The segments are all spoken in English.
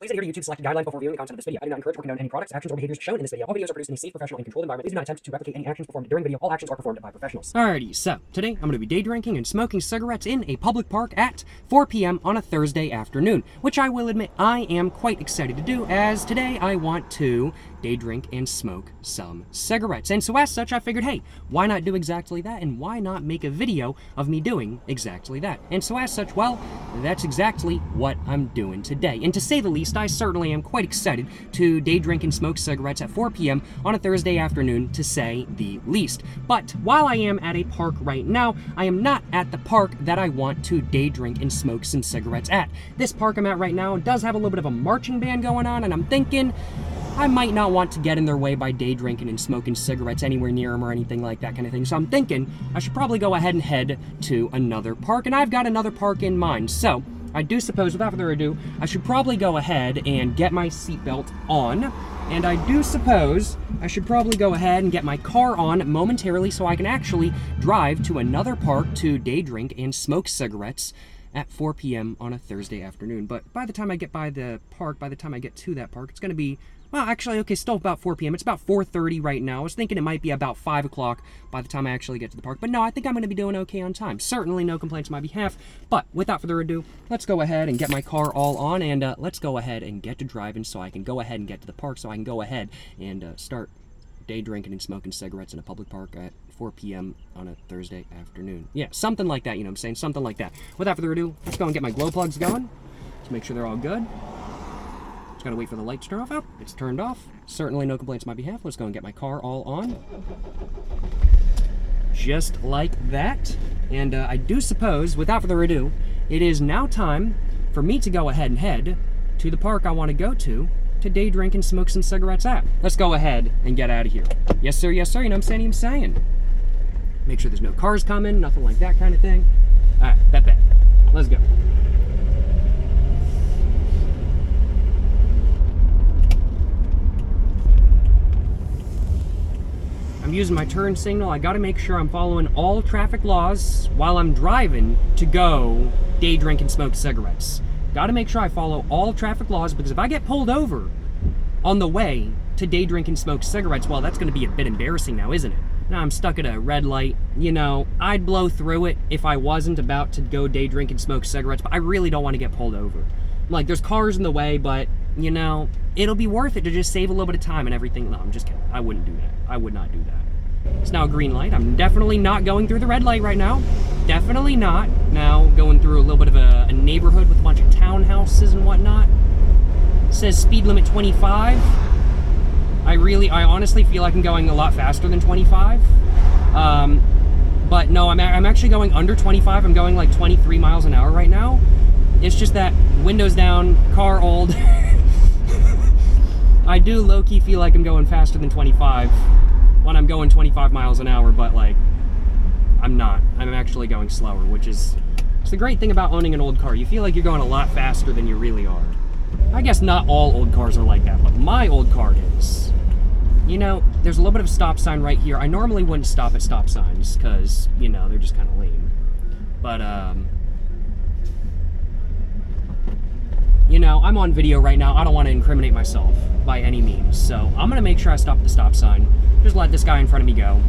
Please adhere to YouTube selected guidelines before viewing the content of this video. I do not encourage or condone any products, actions, or behaviors shown in this video. All videos are produced in a safe, professional, and controlled environment. Please do not attempt to replicate any actions performed during video. All actions are performed by professionals. Alrighty, so today I'm going to be day drinking and smoking cigarettes in a public park at 4 p.m. on a Thursday afternoon, which I will admit I am quite excited to do, as today I want to day drink and smoke some cigarettes. And so as such, I figured, hey, why not do exactly that, and why not make a video of me doing exactly that? And so as such, well, that's exactly what I'm doing today. And to say the least, I certainly am quite excited to day drink and smoke cigarettes at 4 p.m. on a Thursday afternoon, to say the least. But while I am at a park right now, I am not at the park that I want to day drink and smoke some cigarettes at. This park I'm at right now does have a little bit of a marching band going on, and I'm thinking I might not want to get in their way by day drinking and smoking cigarettes anywhere near them or anything like that kind of thing. So I'm thinking I should probably go ahead and head to another park, and I've got another park in mind. So I do suppose, without further ado, I should probably go ahead and get my seatbelt on. And I do suppose I should probably go ahead and get my car on momentarily so I can actually drive to another park to day drink and smoke cigarettes at 4 p.m. on a Thursday afternoon. But by the time I get by the park, by the time I get to that park, it's going to be, well, actually, okay, still about 4 p.m. It's about 4:30 right now. I was thinking it might be about 5 o'clock by the time I actually get to the park. But no, I think I'm going to be doing okay on time. Certainly no complaints on my behalf. But without further ado, let's go ahead and get my car all on, and let's go ahead and get to driving so I can go ahead and get to the park, so I can go ahead and start day drinking and smoking cigarettes in a public park at 4 p.m. on a Thursday afternoon. Yeah, something like that, you know what I'm saying? Something like that. Without further ado, let's go and get my glow plugs going to make sure they're all good. Just gotta wait for the light to turn off. Oh, it's turned off. Certainly no complaints on my behalf. Let's go and get my car all on. Just like that. And I do suppose, without further ado, it is now time for me to go ahead and head to the park I want to go to day drink and smoke some cigarettes at. Let's go ahead and get out of here. Yes, sir, you know what I'm saying? Make sure there's no cars coming, nothing like that kind of thing. All right, bet. Let's go. I'm using my turn signal. I gotta make sure I'm following all traffic laws while I'm driving to go day drink and smoke cigarettes. Gotta make sure I follow all traffic laws, because if I get pulled over on the way to day drink and smoke cigarettes, well, that's gonna be a bit embarrassing now, isn't it? Now I'm stuck at a red light. You know, I'd blow through it if I wasn't about to go day drink and smoke cigarettes, but I really don't want to get pulled over. Like, there's cars in the way, but, you know, it'll be worth it to just save a little bit of time and everything. No, I'm just kidding. I wouldn't do that. I would not do that. It's now a green light. I'm definitely not going through the red light right now. Definitely not. Now going through a little bit of a neighborhood with a bunch of townhouses and whatnot. It says speed limit 25. I honestly feel like I'm going a lot faster than 25. But no, I'm actually going under 25. I'm going like 23 miles an hour right now. It's just that windows down, car old. I do low-key feel like I'm going faster than 25 when I'm going 25 miles an hour, but like, I'm not. I'm actually going slower, which is, it's the great thing about owning an old car. You feel like you're going a lot faster than you really are. I guess not all old cars are like that, but my old car is. You know, there's a little bit of a stop sign right here. I normally wouldn't stop at stop signs, because, you know, they're just kind of lame. But, you know, I'm on video right now. I don't want to incriminate myself by any means. So I'm going to make sure I stop at the stop sign. Just let this guy in front of me go.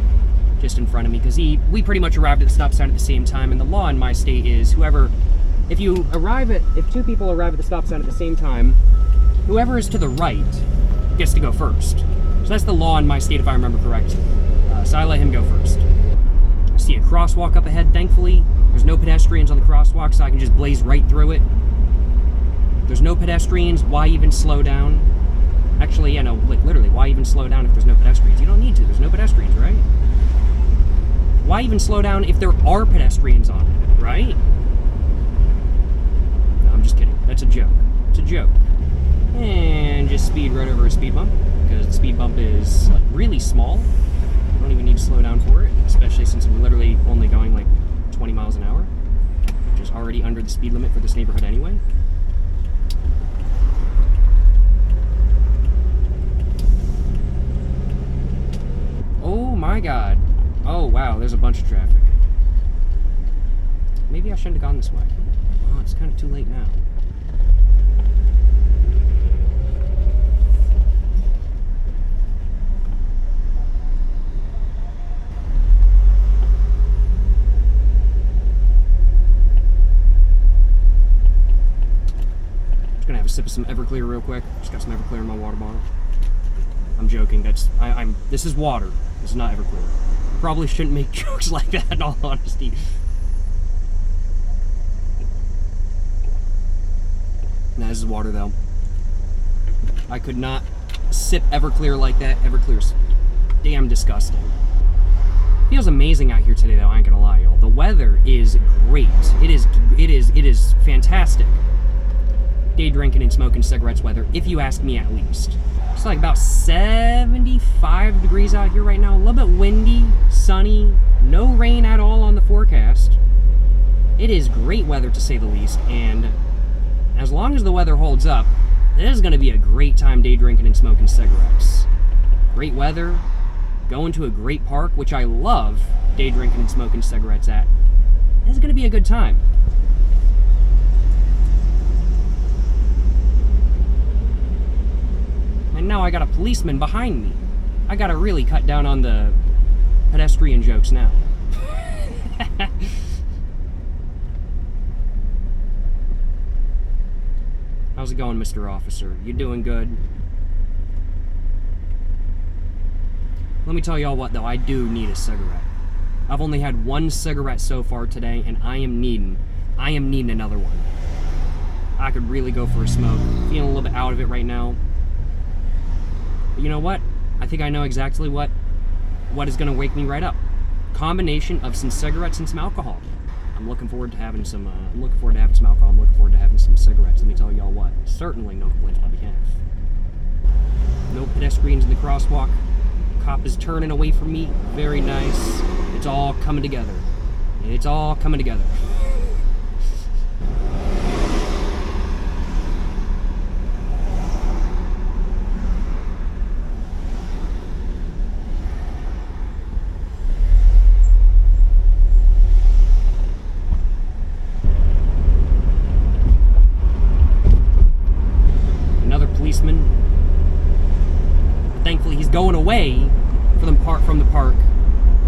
Just in front of me. Because we pretty much arrived at the stop sign at the same time. And the law in my state is if two people arrive at the stop sign at the same time, whoever is to the right gets to go first. So that's the law in my state, if I remember correctly. So I let him go first. I see a crosswalk up ahead, thankfully. There's no pedestrians on the crosswalk, so I can just blaze right through it. There's no pedestrians, why even slow down? Actually, yeah, no, like literally, why even slow down if there's no pedestrians? You don't need to, there's no pedestrians, right? Why even slow down if there are pedestrians on it, right? No, I'm just kidding, that's a joke. It's a joke. And just speed right over a speed bump, because the speed bump is like really small. I don't even need to slow down for it, especially since I'm literally only going like 20 miles an hour, which is already under the speed limit for this neighborhood anyway. Oh my god. Oh wow, there's a bunch of traffic. Maybe I shouldn't have gone this way. Oh, it's kind of too late now. sip of some Everclear real quick. Just got some Everclear in my water bottle. I'm joking. This is water. This is not Everclear. I probably shouldn't make jokes like that, in all honesty. Nah, this is water, though. I could not sip Everclear like that. Everclear's damn disgusting. Feels amazing out here today, though. I ain't gonna lie, y'all. The weather is great. It is fantastic. Day drinking and smoking cigarettes weather, if you ask me, at least. It's like about 75 degrees out here right now. A little bit windy, sunny, no rain at all on the forecast. It is great weather, to say the least, and as long as the weather holds up, this is going to be a great time day drinking and smoking cigarettes. Great weather, going to a great park, which I love day drinking and smoking cigarettes at. This is going to be a good time. And now I got a policeman behind me. I got to really cut down on the pedestrian jokes now. How's it going, Mr. Officer? You doing good? Let me tell y'all what, though. I do need a cigarette. I've only had one cigarette so far today, and I am needing another one. I could really go for a smoke. Feeling a little bit out of it right now. But you know what? I think I know exactly what is going to wake me right up. Combination of some cigarettes and some alcohol. I'm looking forward to having some. I'm looking forward to having some alcohol. I'm looking forward to having some cigarettes. Let me tell y'all what. Certainly no complaints on my behalf. No pedestrians in the crosswalk. Cop is turning away from me. Very nice. It's all coming together. It's all coming together. Thankfully, he's going away from the park.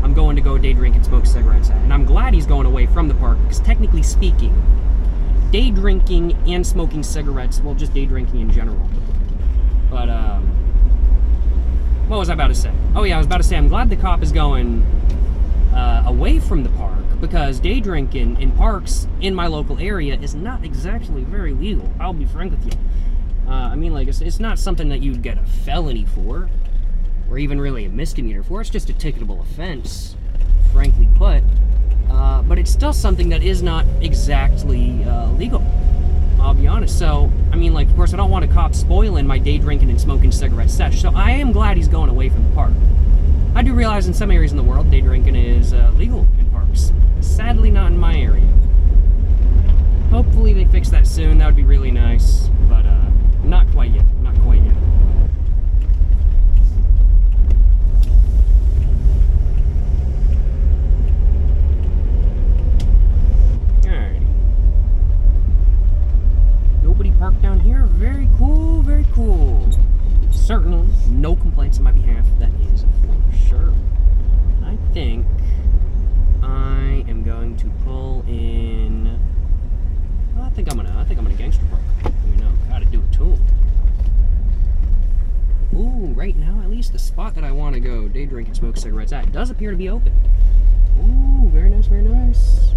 I'm going to go day drink and smoke cigarettes at. And I'm glad he's going away from the park, because technically speaking, day drinking and smoking cigarettes, well, just day drinking in general. But, what was I about to say? Oh yeah, I was about to say, I'm glad the cop is going away from the park, because day drinking in parks in my local area is not exactly very legal. I'll be frank with you. I mean, like, it's not something that you'd get a felony for, or even really a misdemeanor for. It's just a ticketable offense, frankly put. But it's still something that is not exactly legal, I'll be honest. So, I mean, like, of course, I don't want a cop spoiling my day drinking and smoking cigarette sesh, so I am glad he's going away from the park. I do realize in some areas in the world, day drinking is legal in parks. Sadly, not in my area. Hopefully they fix that soon. That would be really nice, but not quite yet. Not quite yet. Alrighty. Nobody parked down here. Very cool, very cool. Certainly no complaints on my behalf. That is for sure. I think I am going to pull in. I think I'm gonna gangster park. You know, gotta do it to him. Ooh, right now, at least the spot that I want to go day drink and smoke cigarettes at does appear to be open. Ooh, very nice, very nice.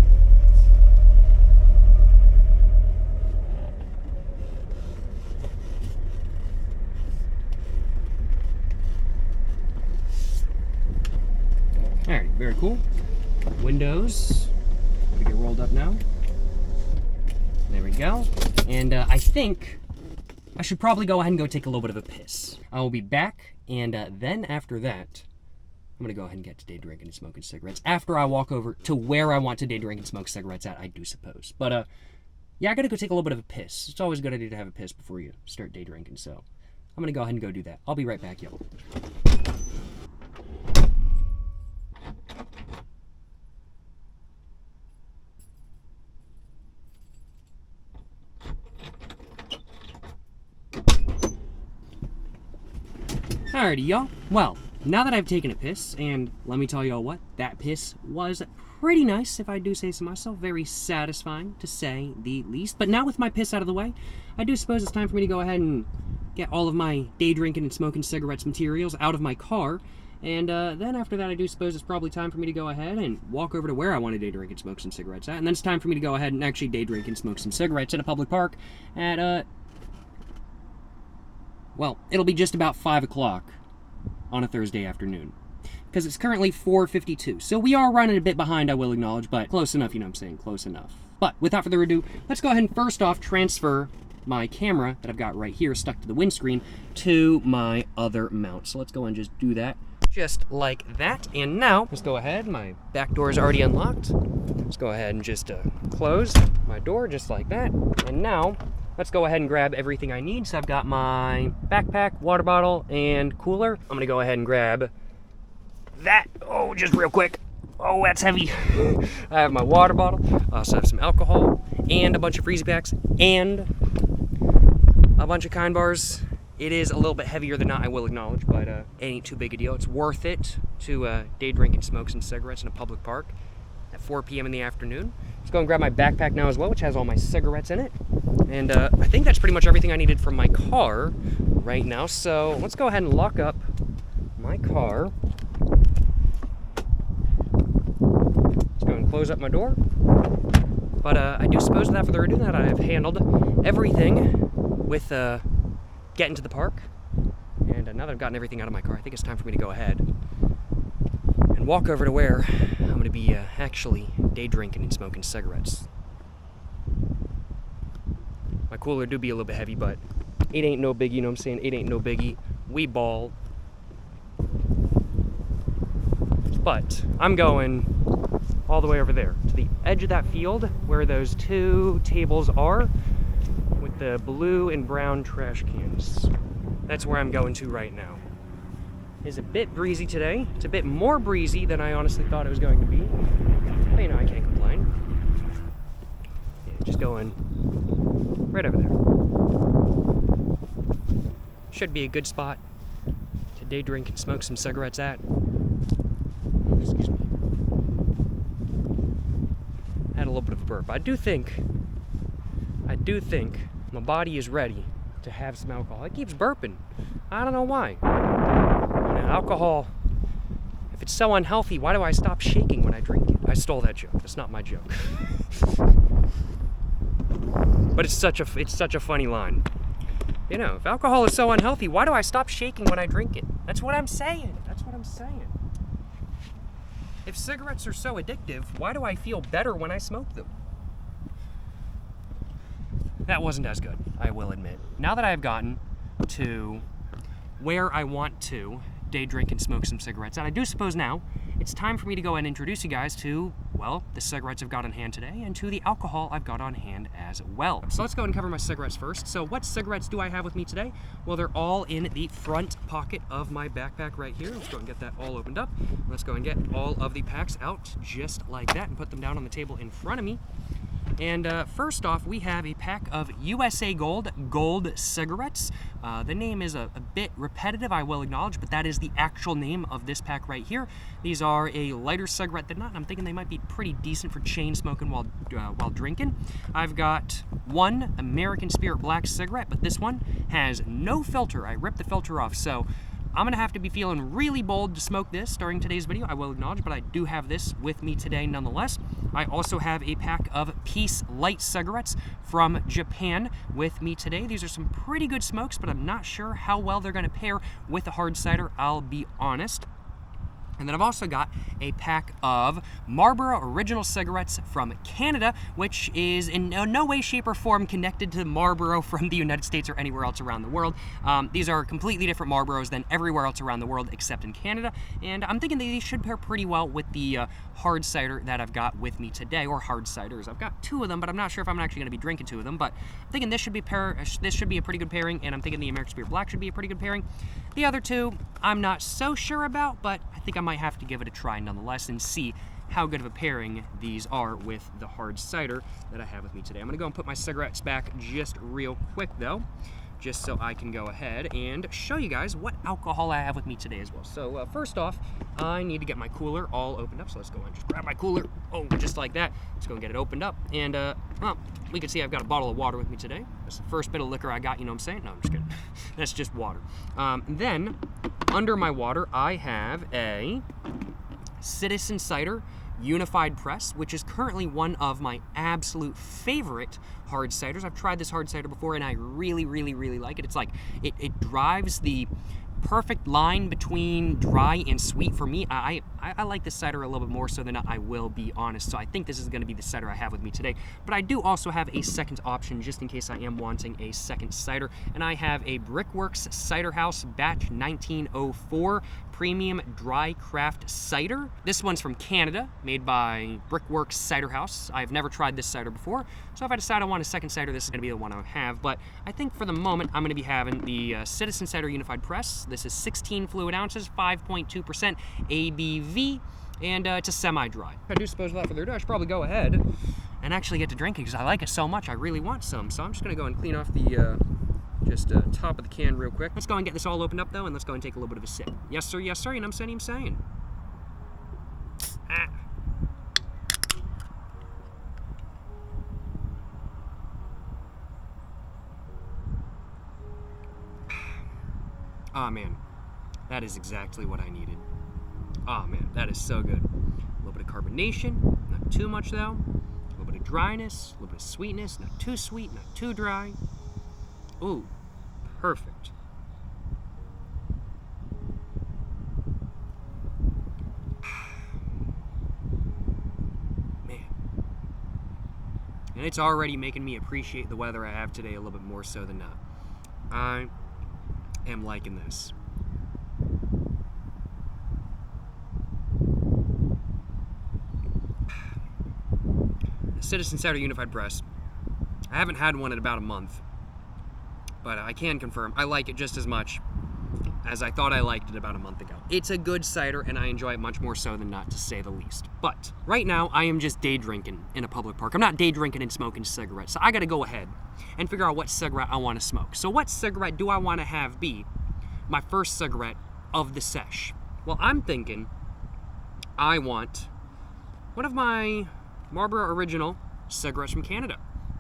Alright, very cool. Windows. We get rolled up now. There we go. And I think I should probably go ahead and go take a little bit of a piss. I will be back, and then after that, I'm going to go ahead and get to day drinking and smoking cigarettes. After I walk over to where I want to day drink and smoke cigarettes at, I do suppose. But, yeah, I got to go take a little bit of a piss. It's always a good idea to have a piss before you start day drinking, so I'm going to go ahead and go do that. I'll be right back, y'all. Alrighty, y'all. Well, now that I've taken a piss, and let me tell y'all what, that piss was pretty nice, if I do say so myself. Very satisfying, to say the least. But now with my piss out of the way, I do suppose it's time for me to go ahead and get all of my day drinking and smoking cigarettes materials out of my car. And then after that, I do suppose it's probably time for me to go ahead and walk over to where I want to day drink and smoke some cigarettes at. And then it's time for me to go ahead and actually day drink and smoke some cigarettes at a public park at, well, it'll be just about 5 o'clock on a Thursday afternoon. Because it's currently 4:52. So we are running a bit behind, I will acknowledge, but close enough, you know what I'm saying, close enough. But without further ado, let's go ahead and first off transfer my camera that I've got right here stuck to the windscreen to my other mount. So let's go and just do that. Just like that. And now, let's go ahead. My back door is already unlocked. Let's go ahead and just close my door just like that. And now, let's go ahead and grab everything I need. So I've got my backpack, water bottle, and cooler. I'm going to go ahead and grab that. Oh, just real quick. Oh, that's heavy. I have my water bottle. I also have some alcohol and a bunch of freezy packs and a bunch of kind bars. It is a little bit heavier than not, I will acknowledge, but it ain't too big a deal. It's worth it to day drink and smoke some cigarettes in a public park at 4 p.m. in the afternoon. Let's go and grab my backpack now as well, which has all my cigarettes in it. And I think that's pretty much everything I needed from my car right now. So let's go ahead and lock up my car. Let's go and close up my door. But I do suppose without further ado that I have handled everything with getting to the park. And now that I've gotten everything out of my car, I think it's time for me to go ahead and walk over to where I'm going to be actually day drinking and smoking cigarettes. My cooler do be a little bit heavy, but it ain't no biggie, you know what I'm saying? It ain't no biggie. We ball. But I'm going all the way over there to the edge of that field where those two tables are with the blue and brown trash cans. That's where I'm going to right now. It's a bit breezy today. It's a bit more breezy than I honestly thought it was going to be. But you know, I can't complain. Yeah, just going right over there. Should be a good spot to day drink and smoke some cigarettes at. Excuse me. I had a little bit of a burp. I do think my body is ready to have some alcohol. It keeps burping. I don't know why. You know, alcohol, if it's so unhealthy, why do I stop shaking when I drink it? I stole that joke. That's not my joke. But it's such a funny line. You know, if alcohol is so unhealthy, why do I stop shaking when I drink it? That's what I'm saying. That's what I'm saying. If cigarettes are so addictive, why do I feel better when I smoke them? That wasn't as good, I will admit. Now that I've gotten to where I want to day drink and smoke some cigarettes, and I do suppose now it's time for me to go and introduce you guys to, well, the cigarettes I've got on hand today and to the alcohol I've got on hand as well. So let's go ahead and cover my cigarettes first. So what cigarettes do I have with me today? Well, they're all in the front pocket of my backpack right here. Let's go and get that all opened up. Let's go and get all of the packs out just like that and put them down on the table in front of me. And first off, we have a pack of USA Gold cigarettes. The name is a bit repetitive, I will acknowledge, but that is the actual name of this pack right here. These are a lighter cigarette than not, and I'm thinking they might be pretty decent for chain smoking while drinking. I've got one American Spirit Black cigarette, but this one has no filter. I ripped the filter off, so I'm gonna have to be feeling really bold to smoke this during today's video, I will acknowledge, but I do have this with me today nonetheless. I also have a pack of Peace Light cigarettes from Japan with me today. These are some pretty good smokes, but I'm not sure how well they're gonna pair with a hard cider, I'll be honest. And then I've also got a pack of Marlboro Original cigarettes from Canada, which is in no way, shape, or form connected to Marlboro from the United States or anywhere else around the world. These are completely different Marlboros than everywhere else around the world except in Canada, and I'm thinking that these should pair pretty well with the hard cider that I've got with me today, or hard ciders. I've got two of them, but I'm not sure if I'm actually going to be drinking two of them, but I'm thinking this should be a pretty good pairing, and I'm thinking the American Spirit Black should be a pretty good pairing. The other two, I'm not so sure about, but I think I might have to give it a try nonetheless and see how good of a pairing these are with the hard cider that I have with me today. I'm gonna go and put my cigarettes back just real quick though. just so I can go ahead and show you guys what alcohol I have with me today as well. So first off, I need to get my cooler all opened up. So let's go and just grab my cooler. Oh, just like that. Let's go and get it opened up. And, well, we can see I've got a bottle of water with me today. That's the first bit of liquor I got, you know what I'm saying? No, I'm just kidding. That's just water. Then, under my water, I have a Citizen Cider Unified Press, which is currently one of my absolute favorite hard ciders. I've tried this hard cider before, and I really, really, really like it. It's like, it drives the perfect line between dry and sweet for me. I like this cider a little bit more so than I will be honest. So I think this is going to be the cider I have with me today. But I do also have a second option just in case I am wanting a second cider. And I have a Brickworks Cider House Batch 1904 Premium Dry Craft Cider. This one's from Canada, made by Brickworks Cider House. I've never tried this cider before, so if I decide I want a second cider, this is going to be the one I have. But I think for the moment, I'm going to be having the Citizen Cider Unified Press. This is 16 fluid ounces, 5.2% ABV, and it's a semi-dry. I do suppose without further ado, I should probably go ahead and actually get to drinking because I like it so much. I really want some, so I'm just going to go and clean off the top of the can real quick. Let's go and get this all opened up though, and let's go and take a little bit of a sip. Yes sir, you know what I'm saying. Ah. Oh man, that is exactly what I needed. Oh man, that is so good. A little bit of carbonation, not too much though. A little bit of dryness, a little bit of sweetness, not too sweet, not too dry. Ooh, perfect. Man. And it's already making me appreciate the weather I have today a little bit more so than not. I am liking this. The Citizen Cider Unified Press. I haven't had one in about a month. But I can confirm, I like it just as much as I thought I liked it about a month ago. It's a good cider, and I enjoy it much more so than not, to say the least. But right now, I am just day drinking in a public park. I'm not day drinking and smoking cigarettes, so I gotta go ahead and figure out what cigarette I want to smoke. So what cigarette do I want to have be my first cigarette of the sesh? Well, I'm thinking I want one of my Marlboro Original cigarettes from Canada.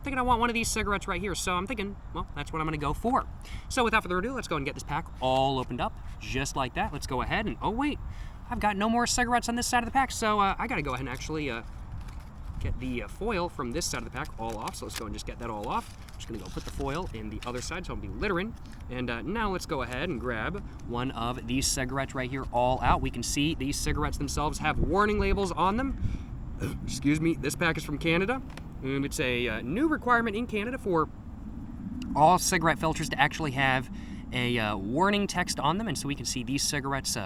I want one of these cigarettes right here, so I'm thinking, well, that's what I'm going to go for. So without further ado, let's go and get this pack all opened up, just like that. Let's go ahead and, oh wait, I've got no more cigarettes on this side of the pack, so I got to go ahead and actually get the foil from this side of the pack all off, so let's go and just get that all off. I'm just going to go put the foil in the other side, so I'll be littering. And now let's go ahead and grab one of these cigarettes right here all out. We can see these cigarettes themselves have warning labels on them. Excuse me, this pack is from Canada. It's a new requirement in Canada for all cigarette filters to actually have a warning text on them, and so we can see these cigarettes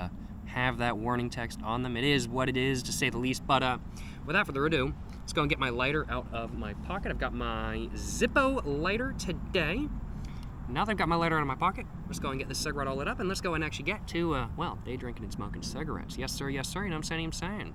have that warning text on them. It is what it is, to say the least, but without further ado, let's go and get my lighter out of my pocket. I've got my Zippo lighter today. Now that I've got my lighter out of my pocket, let's go and get this cigarette all lit up, and let's go and actually get to, well, day drinking and smoking cigarettes. Yes sir, you know what I'm saying.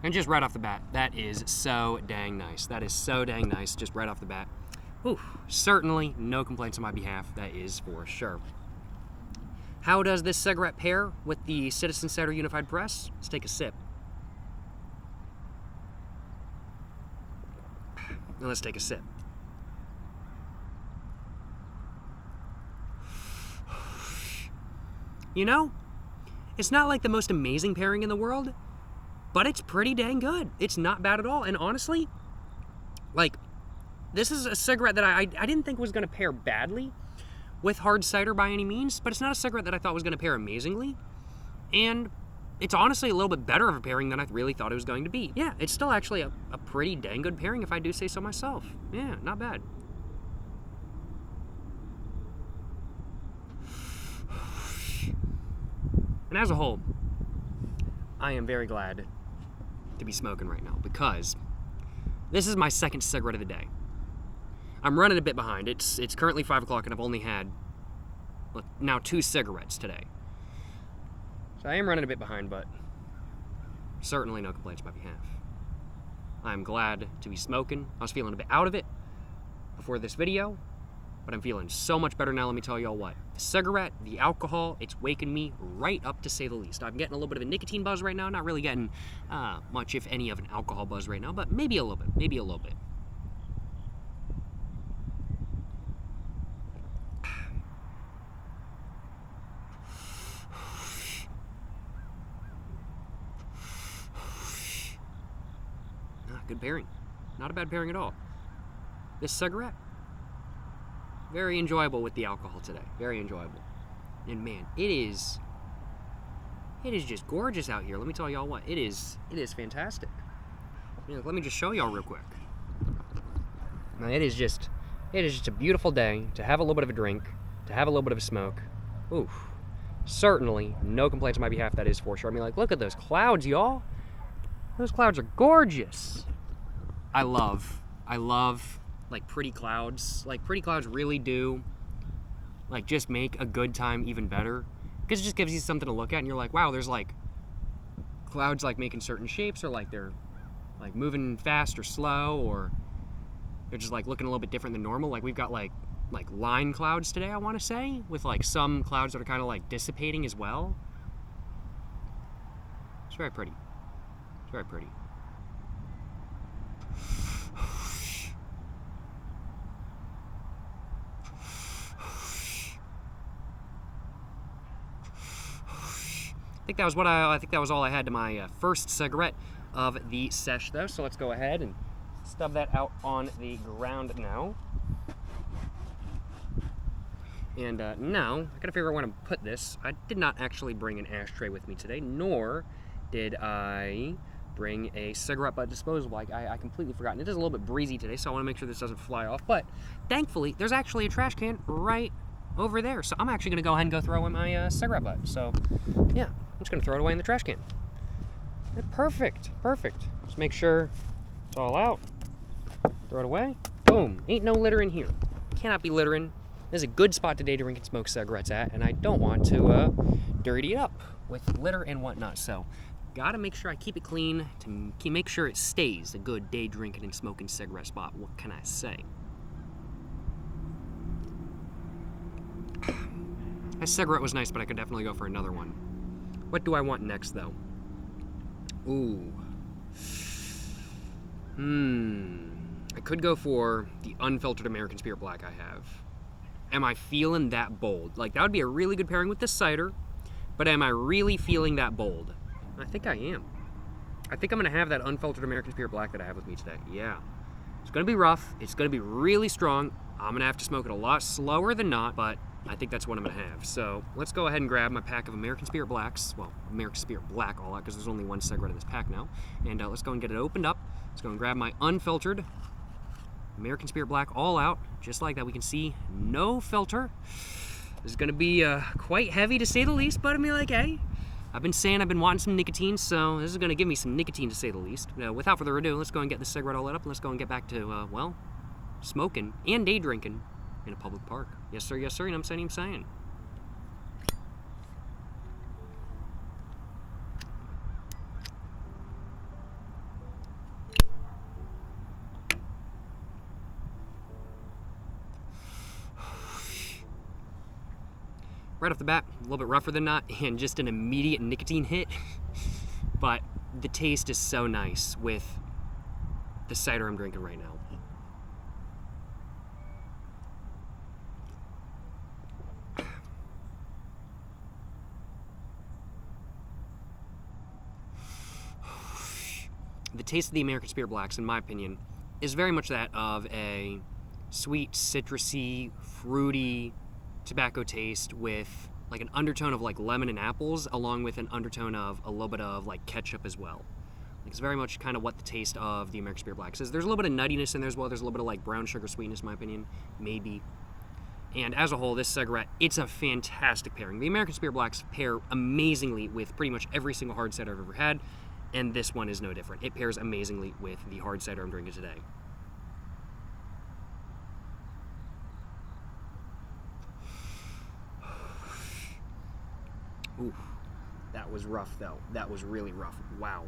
And just right off the bat, that is so dang nice. That is so dang nice, just right off the bat. Ooh, certainly no complaints on my behalf, that is for sure. How does this cigarette pair with the Citizen Cider Unified Press? Let's take a sip. Now let's take a sip. You know, it's not like the most amazing pairing in the world, but it's pretty dang good. It's not bad at all. And honestly, like, this is a cigarette that I didn't think was going to pair badly with hard cider by any means, but it's not a cigarette that I thought was going to pair amazingly. And it's honestly a little bit better of a pairing than I really thought it was going to be. Yeah, it's still actually a pretty dang good pairing if I do say so myself. Yeah, not bad. And as a whole, I am very glad to be smoking right now because this is my second cigarette of the day. I'm running a bit behind. It's currently 5 o'clock and I've only had now 2 cigarettes today. So I am running a bit behind, but certainly no complaints on my behalf. I'm glad to be smoking. I was feeling a bit out of it before this video, but I'm feeling so much better now. Let me tell y'all what. The cigarette, the alcohol, it's waking me right up, to say the least. I'm getting a little bit of a nicotine buzz right now. Not really getting much, if any, of an alcohol buzz right now, but maybe a little bit. Maybe a little bit. Good pairing. Not a bad pairing at all. This cigarette, very enjoyable with the alcohol today. Very enjoyable. And man, it is just gorgeous out here. Let me tell y'all what, it is fantastic. You know, let me just show y'all real quick. Now, it is just a beautiful day to have a little bit of a drink, to have a little bit of a smoke. Oof. Certainly no complaints on my behalf, that is for sure. I mean, like, look at those clouds, y'all. Those clouds are gorgeous. I love like pretty clouds. Like, pretty clouds really do like just make a good time even better, because it just gives you something to look at and you're like, wow, there's like clouds like making certain shapes, or like they're like moving fast or slow, or they're just like looking a little bit different than normal. Like, we've got like line clouds today, I want to say, with like some clouds that are kind of like dissipating as well. It's very pretty. It's very pretty. I think that was all I had to my first cigarette of the sesh, though. So let's go ahead and stub that out on the ground now. And now I gotta figure out where to put this. I did not actually bring an ashtray with me today, nor did I bring a cigarette butt disposable. I completely forgot. It is a little bit breezy today, so I want to make sure this doesn't fly off. But thankfully, there's actually a trash can right over there. So I'm actually going to go ahead and go throw in my cigarette butt. So yeah, I'm just going to throw it away in the trash can. Perfect. Just make sure it's all out. Throw it away. Boom. Ain't no litter in here. Cannot be littering. This is a good spot today to drink and smoke cigarettes at, and I don't want to dirty it up with litter and whatnot. So gotta make sure I keep it clean to make sure it stays a good day drinking and smoking cigarette spot. What can I say? That cigarette was nice, but I could definitely go for another one. What do I want next, though? Ooh. I could go for the unfiltered American Spirit Black I have. Am I feeling that bold? Like, that would be a really good pairing with this cider, but am I really feeling that bold? I think I am. I think I'm going to have that unfiltered American Spirit Black that I have with me today. Yeah. It's going to be rough. It's going to be really strong. I'm going to have to smoke it a lot slower than not, but I think that's what I'm going to have. So let's go ahead and grab my pack of American Spirit Blacks. Well, American Spirit Black all out, because there's only one cigarette in this pack now. And let's go and get it opened up. Let's go and grab my unfiltered American Spirit Black all out. Just like that, we can see no filter. This is going to be quite heavy, to say the least, but I mean, like, hey, I've been wanting some nicotine, so this is going to give me some nicotine, to say the least. Without further ado, let's go and get this cigarette all lit up, and let's go and get back to, well, smoking and day drinking in a public park. Yes, sir, you know what I'm saying? Right off the bat, a little bit rougher than not, and just an immediate nicotine hit. But the taste is so nice with the cider I'm drinking right now. The taste of the American Spirit Blacks, in my opinion, is very much that of a sweet, citrusy, fruity tobacco taste with like an undertone of like lemon and apples, along with an undertone of a little bit of like ketchup as well. Like, it's very much kind of what the taste of the American Spirit Blacks is. There's a little bit of nuttiness in there as well. There's a little bit of like brown sugar sweetness, in my opinion, maybe. And as a whole, this cigarette, it's a fantastic pairing. The American Spirit Blacks pair amazingly with pretty much every single hard cider I've ever had, and this one is no different. It pairs amazingly with the hard cider I'm drinking today. Ooh, that was rough though. That was really rough. Wow.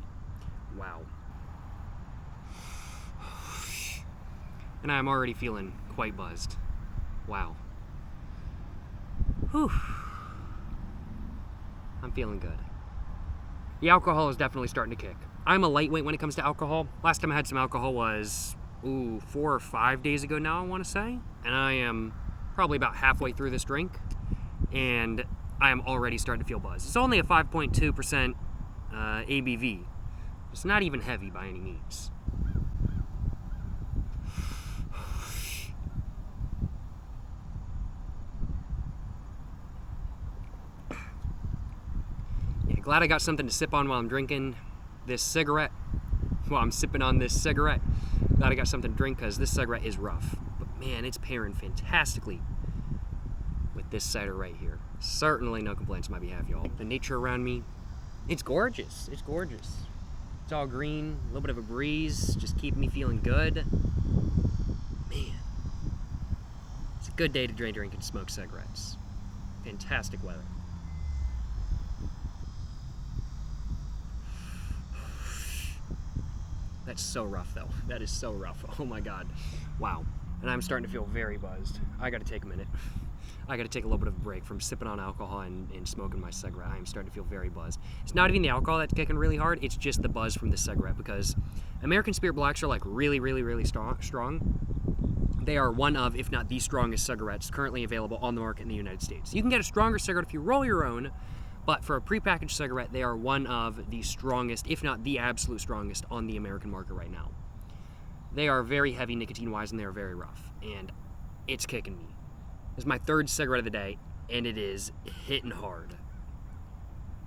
Wow. And I'm already feeling quite buzzed. Wow. Whew. I'm feeling good. The alcohol is definitely starting to kick. I'm a lightweight when it comes to alcohol. Last time I had some alcohol was, 4 or 5 days ago now, I want to say. And I am probably about halfway through this drink. And I am already starting to feel buzzed. It's only a 5.2% ABV. It's not even heavy by any means. Yeah, glad I got something to sip on while I'm drinking this cigarette. While I'm sipping on this cigarette. Glad I got something to drink because this cigarette is rough. But man, it's pairing fantastically with this cider right here. Certainly no complaints on my behalf, y'all. The nature around me, it's gorgeous. It's gorgeous. It's all green, a little bit of a breeze, just keeping me feeling good. Man, it's a good day to drink and smoke cigarettes. Fantastic weather. That's so rough though. That is so rough. Oh my God. Wow. And I'm starting to feel very buzzed. I gotta take a minute. I gotta take a little bit of a break from sipping on alcohol and smoking my cigarette. I'm starting to feel very buzzed. It's not even the alcohol that's kicking really hard, it's just the buzz from the cigarette because American Spirit Blacks are like really, really, really strong. They are one of, if not the strongest cigarettes currently available on the market in the United States. You can get a stronger cigarette if you roll your own, but for a prepackaged cigarette, they are one of the strongest, if not the absolute strongest, on the American market right now. They are very heavy nicotine-wise, and they are very rough, and it's kicking me. This is my third cigarette of the day, and it is hitting hard.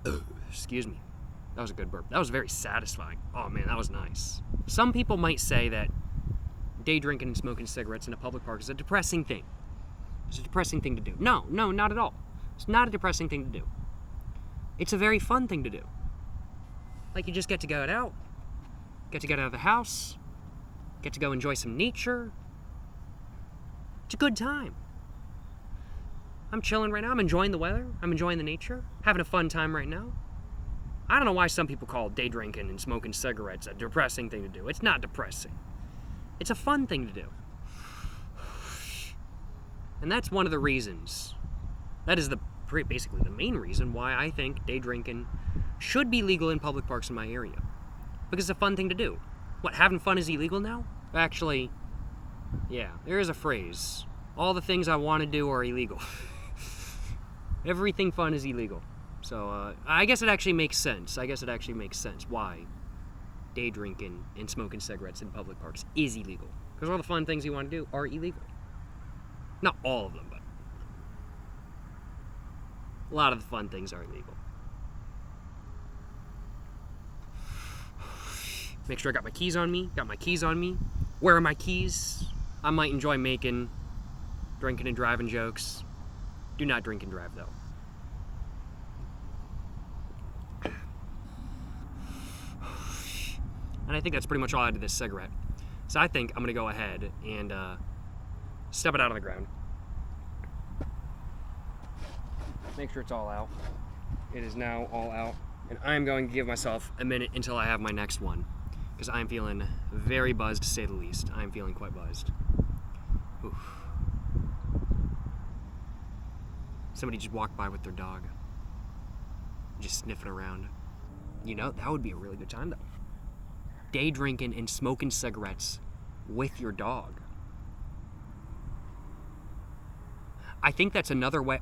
Ugh, excuse me. That was a good burp. That was very satisfying. Oh man, that was nice. Some people might say that day drinking and smoking cigarettes in a public park is a depressing thing. It's a depressing thing to do. No, not at all. It's not a depressing thing to do. It's a very fun thing to do. Like you just get to go out, get to get out of the house, get to go enjoy some nature. It's a good time. I'm chilling right now. I'm enjoying the weather. I'm enjoying the nature. Having a fun time right now. I don't know why some people call day drinking and smoking cigarettes a depressing thing to do. It's not depressing. It's a fun thing to do. And that's one of the reasons. That is basically the main reason why I think day drinking should be legal in public parks in my area. Because it's a fun thing to do. What, having fun is illegal now? Actually, yeah, there is a phrase. All the things I want to do are illegal. Everything fun is illegal. So, I guess it actually makes sense. Why day drinking and smoking cigarettes in public parks is illegal. Because all the fun things you want to do are illegal. Not all of them, but a lot of the fun things are illegal. Make sure I got my keys on me. Where are my keys? I might enjoy making drinking and driving jokes. Do not drink and drive, though. And I think that's pretty much all I did to this cigarette. So I think I'm going to go ahead and step it out on the ground. Make sure it's all out. It is now all out. And I'm going to give myself a minute until I have my next one. Because I'm feeling very buzzed, to say the least. I'm feeling quite buzzed. Oof. Somebody just walked by with their dog. Just sniffing around. You know, that would be a really good time, though. Day drinking and smoking cigarettes with your dog. I think that's another way.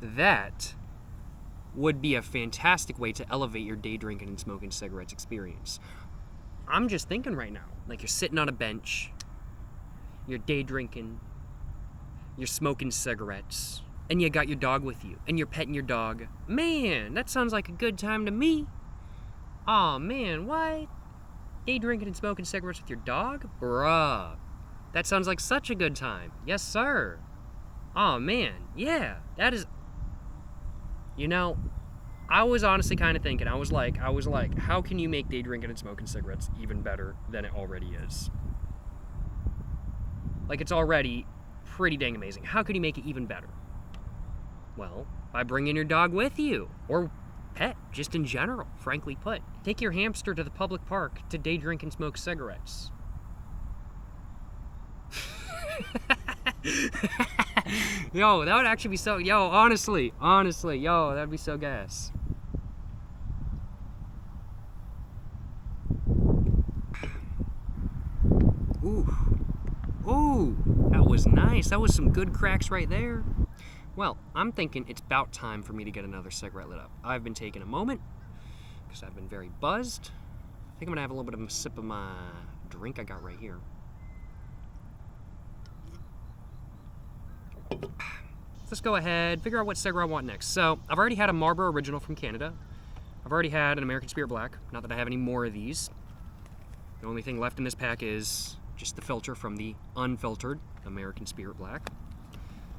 That would be a fantastic way to elevate your day drinking and smoking cigarettes experience. I'm just thinking right now, like you're sitting on a bench, you're day drinking, you're smoking cigarettes, and you got your dog with you, and you're petting your dog. Man, that sounds like a good time to me. Aw, man, what? day drinking and smoking cigarettes with your dog? Bruh. That sounds like such a good time. Yes, sir. Oh man, yeah, that is... You know, I was honestly kind of thinking, I was like, how can you make day drinking and smoking cigarettes even better than it already is? Like, it's already pretty dang amazing. How can you make it even better? Well, by bringing your dog with you, or pet, just in general, frankly put. Take your hamster to the public park to day drink and smoke cigarettes. Yo, that would actually be so... Yo, honestly, yo, that'd be so gas. Ooh, that was nice. That was some good cracks right there. Well, I'm thinking it's about time for me to get another cigarette lit up. I've been taking a moment, because I've been very buzzed. I think I'm gonna have a little bit of a sip of my drink I got right here. Let's go ahead, figure out what cigarette I want next. So, I've already had a Marlboro Original from Canada. I've already had an American Spirit Black. Not that I have any more of these. The only thing left in this pack is just the filter from the unfiltered American Spirit Black.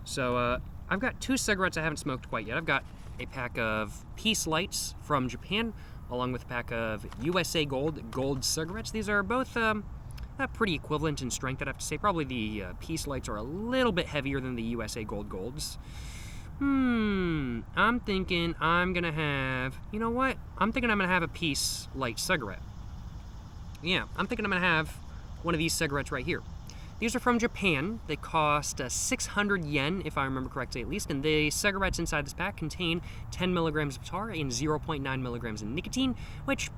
So, I've got 2 cigarettes I haven't smoked quite yet. I've got a pack of Peace Lights from Japan, along with a pack of USA Gold cigarettes. These are both pretty equivalent in strength, I'd have to say. Probably the Peace Lights are a little bit heavier than the USA Golds. I'm thinking I'm gonna have... You know what? I'm thinking I'm gonna have a Peace Light cigarette. Yeah, I'm thinking I'm gonna have one of these cigarettes right here. These are from Japan. They cost 600 yen, if I remember correctly at least, and the cigarettes inside this pack contain 10 milligrams of tar and 0.9 milligrams of nicotine, which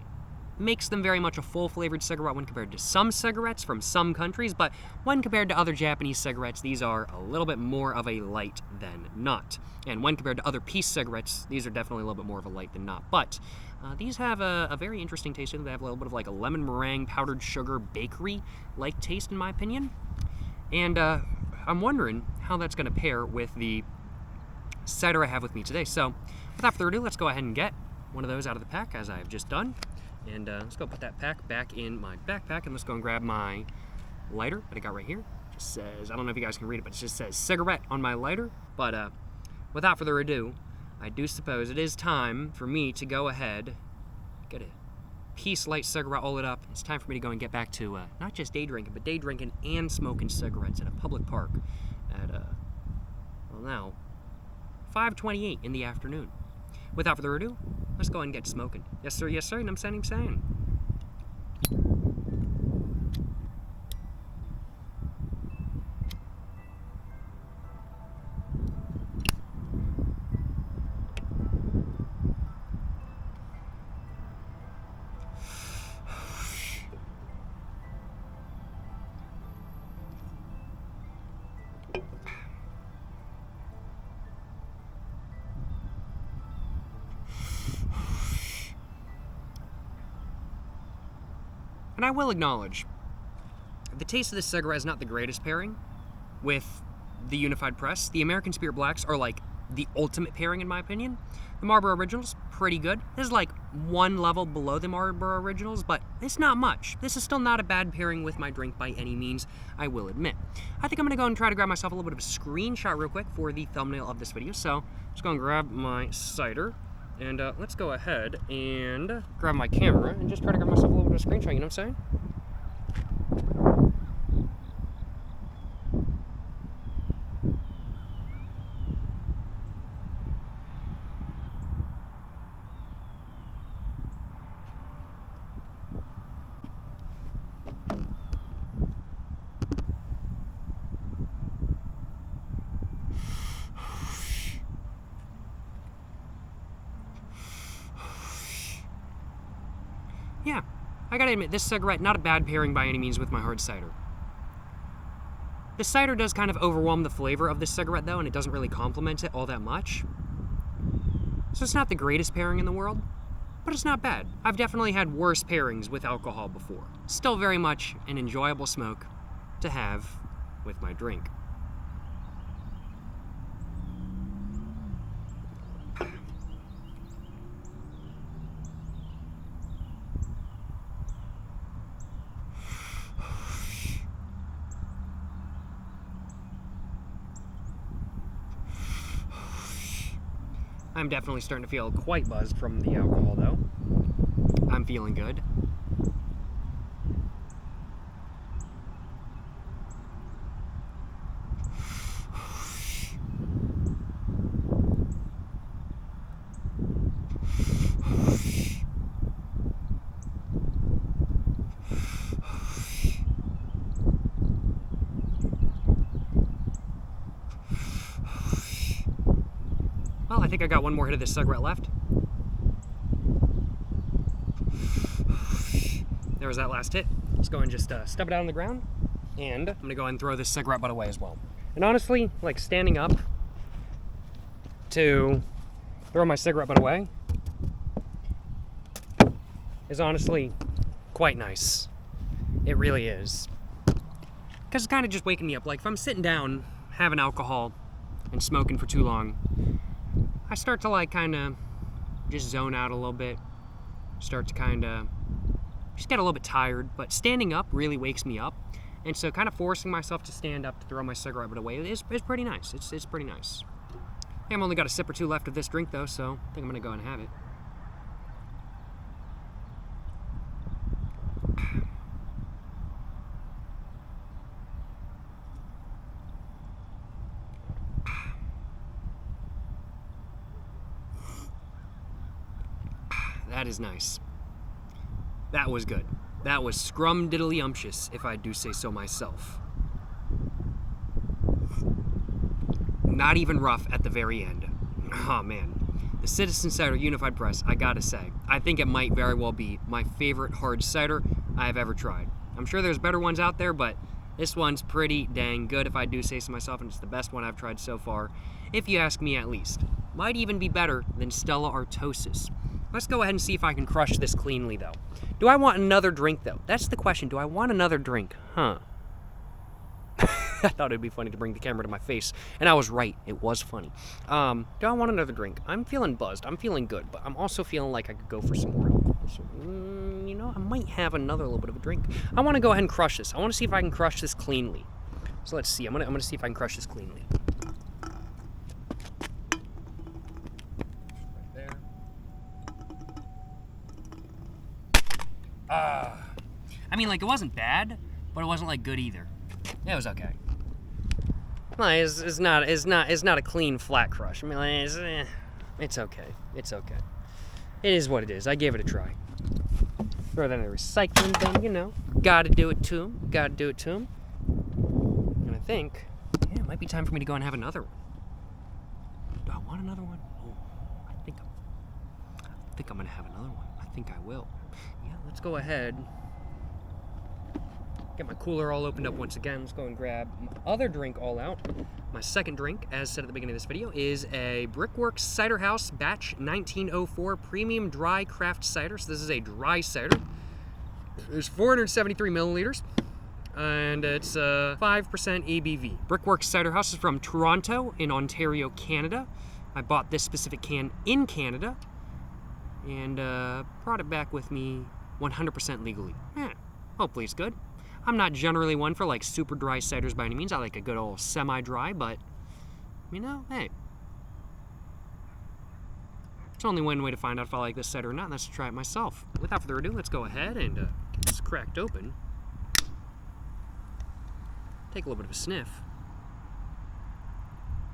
makes them very much a full-flavored cigarette when compared to some cigarettes from some countries, but when compared to other Japanese cigarettes, these are a little bit more of a light than not. And when compared to other Peace cigarettes, these are definitely a little bit more of a light than not. But these have a very interesting taste to them. They have a little bit of like a lemon meringue, powdered sugar, bakery-like taste, in my opinion. And I'm wondering how that's going to pair with the cider I have with me today. So, without further ado, let's go ahead and get one of those out of the pack, as I've just done. And let's go put that pack back in my backpack, and let's go and grab my lighter that I got right here. It just says, I don't know if you guys can read it, but it just says cigarette on my lighter. But without further ado, I do suppose it is time for me to go ahead, get a Peace Light cigarette all lit up. It's time for me to go and get back to not just day drinking, but day drinking and smoking cigarettes at a public park at, well now, 5:28 in the afternoon. Without further ado, let's go ahead and get smoking. Yes, sir, and I'm saying. And I will acknowledge, the taste of this cigarette is not the greatest pairing with the Unified Press. The American Spirit Blacks are like the ultimate pairing in my opinion. The Marlboro Originals, pretty good. This is like one level below the Marlboro Originals, but it's not much. This is still not a bad pairing with my drink by any means, I will admit. I think I'm gonna go and try to grab myself a little bit of a screenshot real quick for the thumbnail of this video. So let's go and grab my cider. And let's go ahead and grab my camera and just try to grab myself a little bit of a screenshot, you know what I'm saying? Yeah, I gotta admit, this cigarette, not a bad pairing by any means with my hard cider. The cider does kind of overwhelm the flavor of this cigarette though, and it doesn't really complement it all that much. So it's not the greatest pairing in the world, but it's not bad. I've definitely had worse pairings with alcohol before. Still very much an enjoyable smoke to have with my drink. I'm definitely starting to feel quite buzzed from the alcohol, though. I'm feeling good. Well, I think I got one more hit of this cigarette left. There was that last hit. Let's go and just stub it out on the ground. And I'm gonna go ahead and throw this cigarette butt away as well. And honestly, like standing up to throw my cigarette butt away is honestly quite nice. It really is. Because it's kind of just waking me up. Like if I'm sitting down, having alcohol, and smoking for too long, I start to like kind of just zone out a little bit. Start to kind of just get a little bit tired. But standing up really wakes me up. And so kind of forcing myself to stand up to throw my cigarette butt away is pretty nice. It's pretty nice. I've only got a sip or two left of this drink though, so I think I'm going to go and have it. That is nice. That was good. That was scrum-diddly-umptious, if I do say so myself. Not even rough at the very end. Oh man. The Citizen Cider Unified Press, I gotta say, I think it might very well be my favorite hard cider I have ever tried. I'm sure there's better ones out there, but this one's pretty dang good, if I do say so myself, and it's the best one I've tried so far, if you ask me at least. Might even be better than Stella Artosis. Let's go ahead and see if I can crush this cleanly, though. Do I want another drink, though? That's the question. Do I want another drink? Huh. I thought it'd be funny to bring the camera to my face, and I was right. It was funny. Do I want another drink? I'm feeling buzzed. I'm feeling good, but I'm also feeling like I could go for some more alcohol. So, you know, I might have another little bit of a drink. I want to go ahead and crush this. I want to see if I can crush this cleanly. So let's see. I'm gonna see if I can crush this cleanly. I mean, like, it wasn't bad, but it wasn't, like, good either. It was okay. Like, it's not a clean, flat crush. I mean, like, it's okay. It's okay. It is what it is. I gave it a try. Throw that in a recycling bin, you know. Gotta do it to him. Gotta do it to him. And I think, yeah, it might be time for me to go and have another one. Do I want another one? Oh, I think I'm gonna have another one. I think I will. Yeah, let's go ahead. Get my cooler all opened up once again. Let's go and grab my other drink all out. My second drink, as said at the beginning of this video, is a Brickworks Cider House Batch 1904 Premium Dry Craft Cider. So this is a dry cider. There's 473 milliliters, and it's 5% ABV. Brickworks Cider House is from Toronto in Ontario, Canada. I bought this specific can in Canada, and brought it back with me 100% legally. Hopefully it's good. I'm not generally one for like super dry ciders by any means. I like a good old semi-dry, but you know, hey. It's only one way to find out if I like this cider or not, and that's to try it myself. Without further ado, let's go ahead and get this cracked open. Take a little bit of a sniff.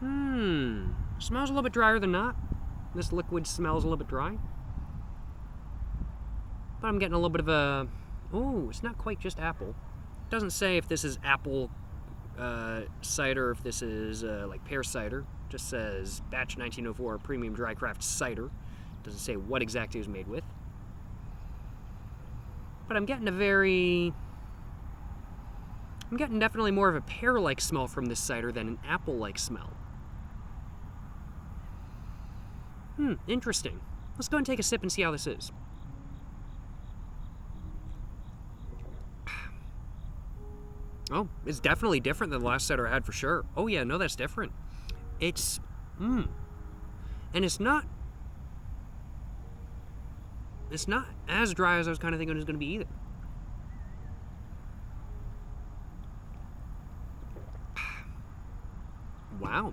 Smells a little bit drier than not. This liquid smells a little bit dry. But I'm getting a little bit of a... Ooh, it's not quite just apple. It doesn't say if this is apple cider, if this is like pear cider. It just says Batch 1904 Premium Dry Craft Cider. It doesn't say what exactly it was made with. But I'm getting definitely more of a pear-like smell from this cider than an apple-like smell. Interesting. Let's go and take a sip and see how this is. Oh, it's definitely different than the last cider I had for sure. Oh yeah, no, that's different. It's, and it's not as dry as I was kind of thinking it was going to be either. Wow.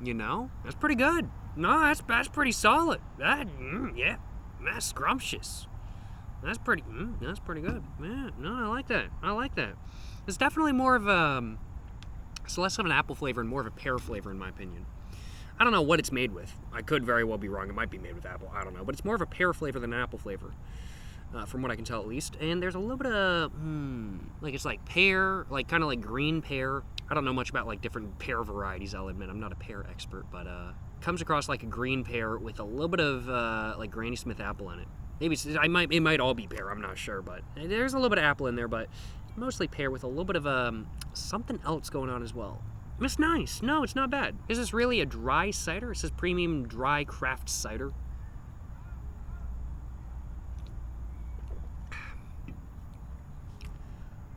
You know, that's pretty good. No, that's pretty solid. Yeah, that's scrumptious. That's pretty good. Yeah, no, I like that. It's definitely more of a, it's less of an apple flavor and more of a pear flavor in my opinion. I don't know what it's made with. I could very well be wrong. It might be made with apple. I don't know. But it's more of a pear flavor than an apple flavor, from what I can tell at least. And there's a little bit of, like it's like pear, like kind of like green pear. I don't know much about like different pear varieties, I'll admit. I'm not a pear expert, but comes across like a green pear with a little bit of like Granny Smith apple in it. Maybe it might all be pear. I'm not sure, but there's a little bit of apple in there, but mostly pear with a little bit of something else going on as well. It's nice. No, it's not bad. Is this really a dry cider? It says premium dry craft cider.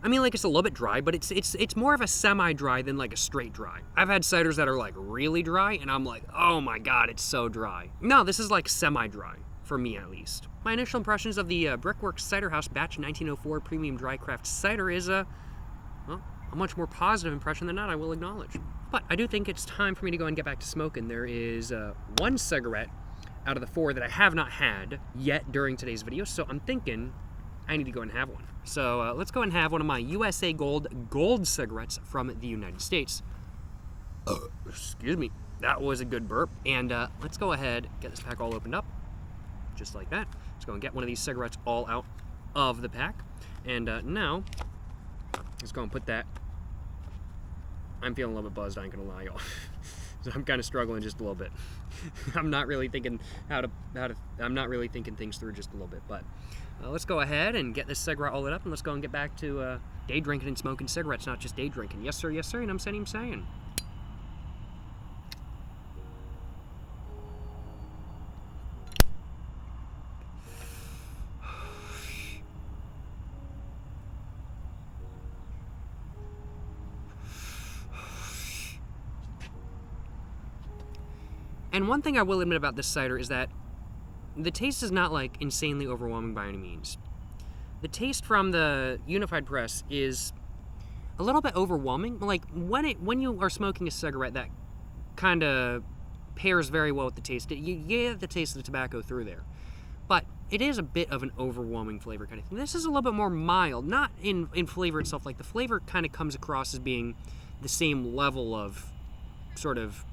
I mean, like, it's a little bit dry, but it's more of a semi-dry than like a straight dry. I've had ciders that are like really dry, and I'm like, oh my god, it's so dry. No, this is like semi-dry, for me at least. My initial impressions of the Brickworks Cider House Batch 1904 Premium Dry Craft Cider is, well, a much more positive impression than that, I will acknowledge. But I do think it's time for me to go and get back to smoking. There is one cigarette out of the 4 that I have not had yet during today's video, so I'm thinking I need to go and have one. So let's go and have one of my USA Gold cigarettes from the United States. Excuse me, that was a good burp. And let's go ahead, get this pack all opened up, just like that. Let's go and get one of these cigarettes all out of the pack. And now, let's go and put that. I'm feeling a little bit buzzed, I ain't gonna lie, y'all. So I'm kind of struggling just a little bit. I'm not really thinking I'm not really thinking things through just a little bit, but let's go ahead and get this cigarette all lit up, and let's go and get back to day drinking and smoking cigarettes, not just day drinking. Yes, sir, and I'm saying. And one thing I will admit about this cider is that the taste is not like insanely overwhelming by any means. The taste from the Unified Press is a little bit overwhelming. Like when you are smoking a cigarette that kind of pairs very well with the taste, you get the taste of the tobacco through there. But it is a bit of an overwhelming flavor kind of thing. This is a little bit more mild, not in flavor itself. Like the flavor kind of comes across as being the same level of sort of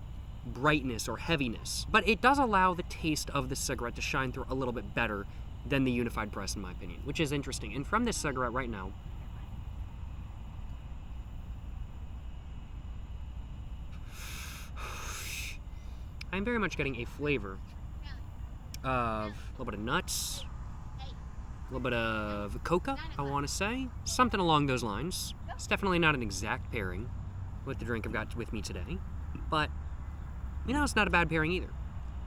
brightness or heaviness, but it does allow the taste of the cigarette to shine through a little bit better than the Unified Press, in my opinion, which is interesting. And from this cigarette right now, I'm very much getting a flavor of a little bit of nuts, a little bit of coca, I want to say, something along those lines. It's definitely not an exact pairing with the drink I've got with me today, but you know, it's not a bad pairing either.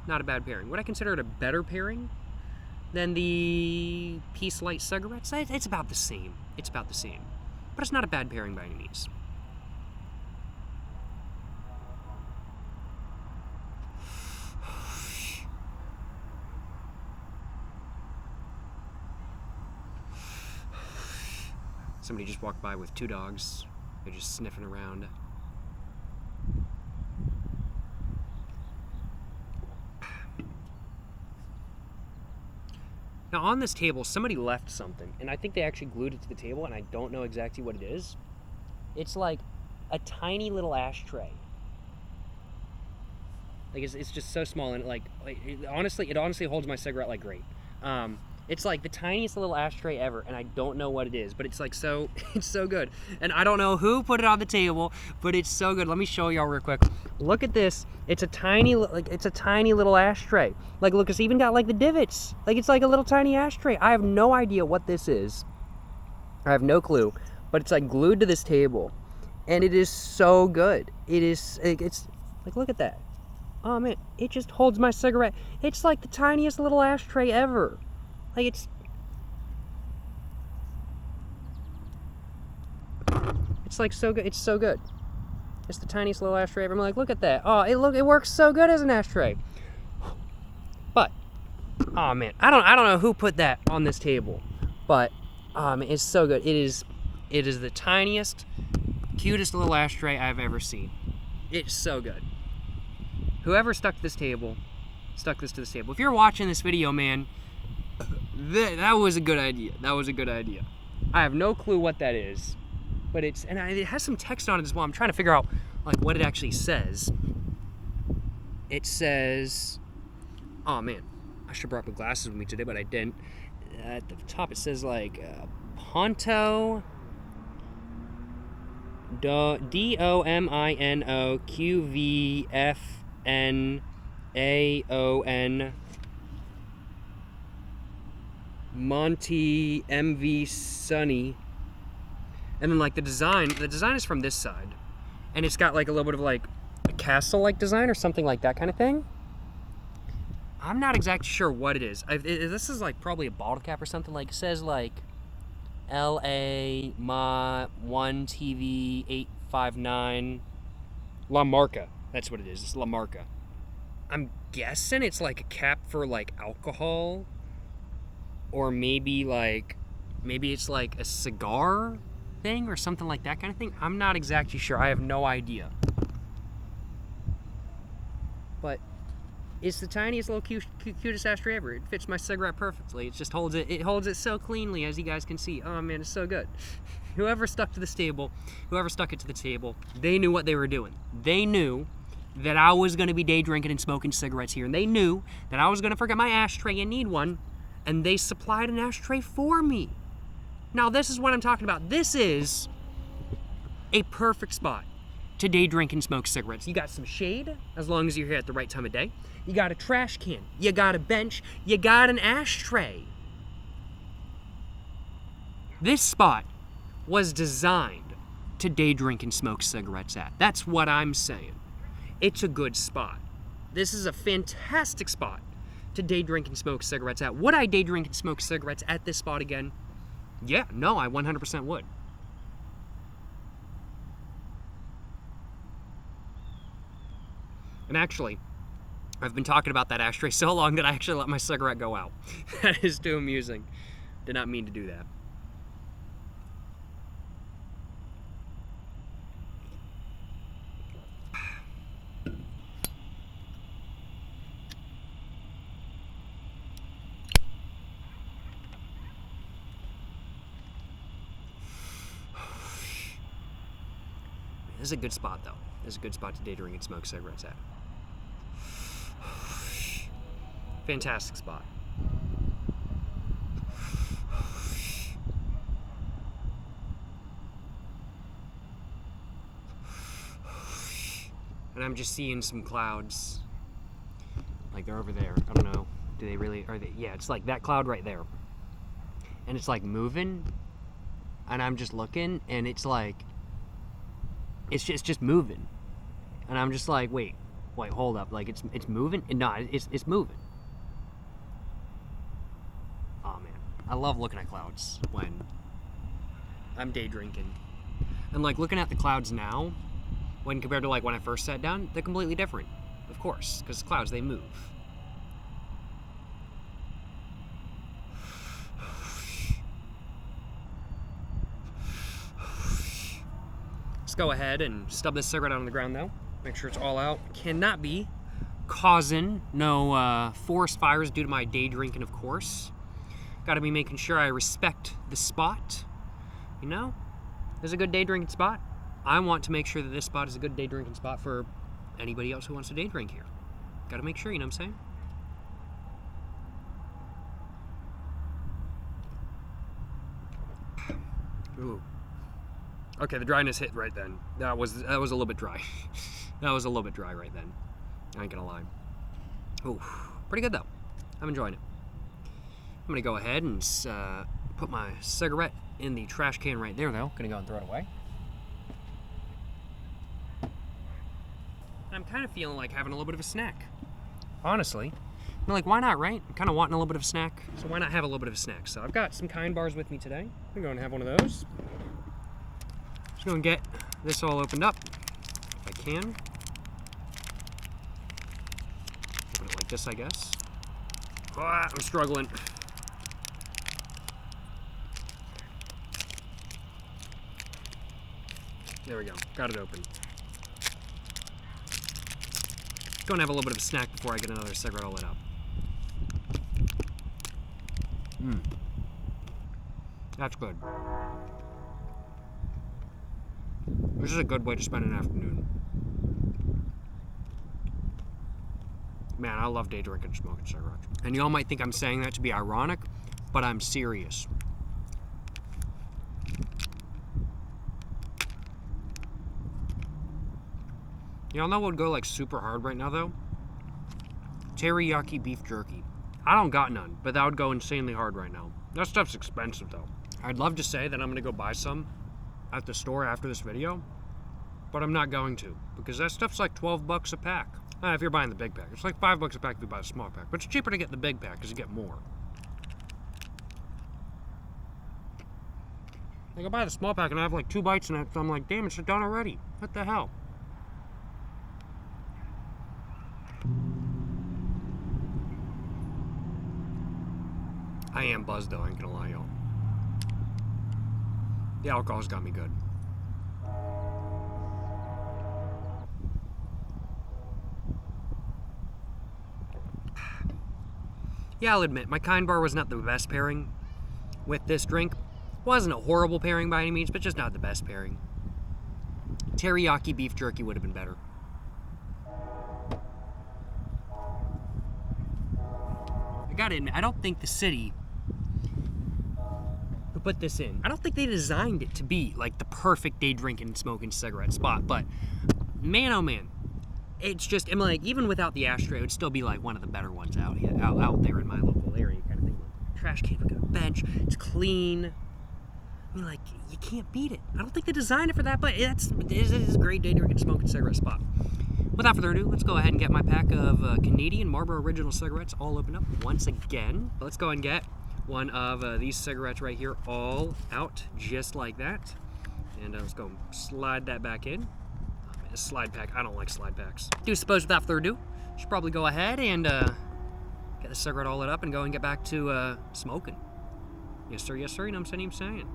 Not a bad pairing. Would I consider it a better pairing than the Peace Light cigarettes? It's about the same. It's about the same. But it's not a bad pairing by any means. Somebody just walked by with 2 dogs. They're just sniffing around. Now on this table, somebody left something, and I think they actually glued it to the table, and I don't know exactly what it is. It's like a tiny little ashtray. Like it's just so small, and it honestly holds my cigarette like great. It's like the tiniest little ashtray ever, and I don't know what it is, but it's like it's so good. And I don't know who put it on the table, but it's so good. Let me show y'all real quick. Look at this. It's a tiny little ashtray. Like, look, it's even got like the divots. Like, it's like a little tiny ashtray. I have no idea what this is. I have no clue, but it's like glued to this table, and it is so good. It's like, look at that. Oh man, it just holds my cigarette. It's like the tiniest little ashtray ever. Like, it's like so good. It's so good. It's the tiniest little ashtray ever. I'm like, look at that. Oh, it works so good as an ashtray. But, oh man, I don't know who put that on this table, but it's so good. It is the tiniest, cutest little ashtray I've ever seen. It's so good. Whoever stuck this table, stuck this to the table. If you're watching this video, man, that was a good idea. That was a good idea. I have no clue what that is, but it has some text on it as well. I'm trying to figure out like what it actually says. It says, oh man, I should have brought my glasses with me today, but I didn't. At the top it says like Ponto DOMINOQVFNAON Monty MV Sunny. And then like the design is from this side. And it's got like a little bit of like a castle-like design or something like that kind of thing. I'm not exactly sure what it is. This is like probably a bottle cap or something. Like it says like LA Ma 1 TV 859 La Marca. That's what it is. It's La Marca. I'm guessing it's like a cap for like alcohol, or maybe it's like a cigar thing or something like that kind of thing. I'm not exactly sure. I have no idea. But it's the tiniest little cutest ashtray ever. It fits my cigarette perfectly. It just holds it so cleanly, as you guys can see. Oh man, it's so good. Whoever stuck it to the table, they knew what they were doing. They knew that I was going to be day drinking and smoking cigarettes here, and they knew that I was going to forget my ashtray and need one, and they supplied an ashtray for me. Now this is what I'm talking about. This is a perfect spot to day drink and smoke cigarettes. You got some shade, as long as you're here at the right time of day. You got a trash can, you got a bench, you got an ashtray. This spot was designed to day drink and smoke cigarettes at. That's what I'm saying. It's a good spot. This is a fantastic spot to day drink and smoke cigarettes at. Would I day drink and smoke cigarettes at this spot again? Yeah, no, I 100% would. And actually, I've been talking about that ashtray so long that I actually let my cigarette go out. That is too amusing. Did not mean to do that. This is a good spot, though. This is a good spot to day drink and smoke cigarettes at. Fantastic spot. And I'm just seeing some clouds. Like they're over there. I don't know. Do they really, are they? Yeah, it's like that cloud right there. And it's like moving. And I'm just looking, and it's like, it's just moving. And I'm just like, wait, hold up. Like it's moving? No, it's moving. Oh man, I love looking at clouds when I'm day drinking. And like looking at the clouds now, when compared to like when I first sat down, they're completely different. Of course, because clouds, they move. Let's go ahead and stub this cigarette out on the ground though. Make sure it's all out. Cannot be causing no forest fires due to my day drinking, of course. Gotta be making sure I respect the spot. You know, this is a good day drinking spot. I want to make sure that this spot is a good day drinking spot for anybody else who wants to day drink here. Gotta make sure, you know what I'm saying? Ooh. Okay, the dryness hit right then. That was a little bit dry. That was a little bit dry right then. I ain't gonna lie. Ooh, pretty good though. I'm enjoying it. I'm gonna go ahead and put my cigarette in the trash can right there though. Gonna go and throw it away. I'm kind of feeling like having a little bit of a snack. Honestly. I'm like, why not, right? I'm kind of wanting a little bit of a snack, so why not have a little bit of a snack? So I've got some Kind bars with me today. I'm gonna go and have one of those. Just gonna get this all opened up, if I can. Open it like this, I guess. Oh, I'm struggling. There we go, got it open. go and have a little bit of a snack before I get another cigarette all lit up. That's good. This is a good way to spend an afternoon. Man, I love day drinking and smoking cigarettes. And y'all might think I'm saying that to be ironic, but I'm serious. Y'all know what would go like super hard right now though? Teriyaki beef jerky. I don't got none, but that would go insanely hard right now. That stuff's expensive though. I'd love to say that I'm gonna go buy some at the store after this video, but I'm not going to, because that stuff's like 12 bucks a pack. If you're buying the big pack. It's like 5 bucks a pack if you buy the small pack, but it's cheaper to get the big pack because you get more. Like I buy the small pack and I have like 2 bites in it, so I'm like, damn, it's done already. What the hell? I am buzzed though, I ain't gonna lie, y'all. The alcohol's got me good. Yeah, I'll admit, my Kind Bar was not the best pairing with this drink. Wasn't a horrible pairing by any means, but just not the best pairing. Teriyaki beef jerky would have been better. I gotta admit, I don't think the city who put this in, I don't think they designed it to be like the perfect day drinking, smoking cigarette spot, but man, oh man. It's just, I'm like, even without the ashtray, it would still be like one of the better ones out there in my local area, kind of thing. Trash can, we got a bench, it's clean. I mean, like, you can't beat it. I don't think they designed it for that, but it is a great day drinking, smoking cigarette spot. Without further ado, let's go ahead and get my pack of Canadian Marlboro Original cigarettes all opened up once again. Let's go and get one of these cigarettes right here all out, just like that. And let's go slide that back in. A slide pack. I don't like slide packs. Do suppose without further ado, should probably go ahead and get the cigarette all lit up and go and get back to smoking. Yes sir, yes sir, you know what I'm saying?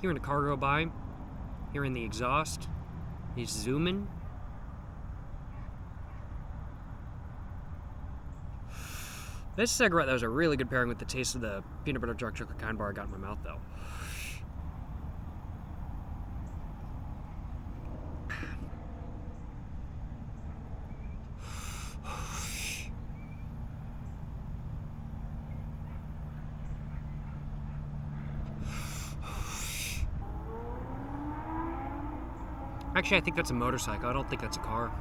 Hearing the car go by, hearing the exhaust, he's zooming. This cigarette, that was a really good pairing with the taste of the peanut butter dark chocolate Kind Bar I got in my mouth, though. Actually, I think that's a motorcycle. I don't think that's a car.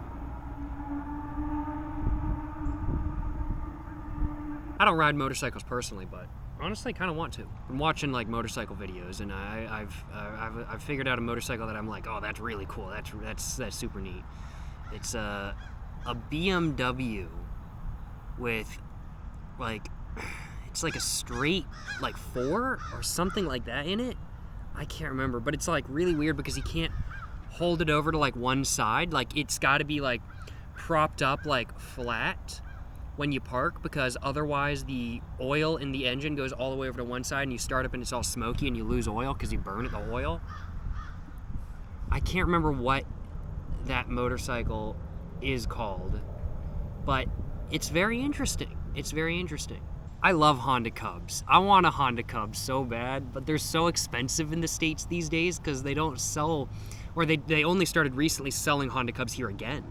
I don't ride motorcycles personally, but honestly, kind of want to. I'm watching like motorcycle videos, and I've figured out a motorcycle that I'm like, oh, that's really cool. That's super neat. It's a BMW with like, it's like a straight like 4 or something like that in it. I can't remember, but it's like really weird because you can't hold it over to like one side. Like it's got to be like propped up like flat when you park, because otherwise the oil in the engine goes all the way over to one side and you start up and it's all smoky and you lose oil because you burn the oil. I can't remember what that motorcycle is called, but it's very interesting. It's very interesting. I love Honda Cubs. I want a Honda Cub so bad, but they're so expensive in the States these days because they don't sell, or they only started recently selling Honda Cubs here again.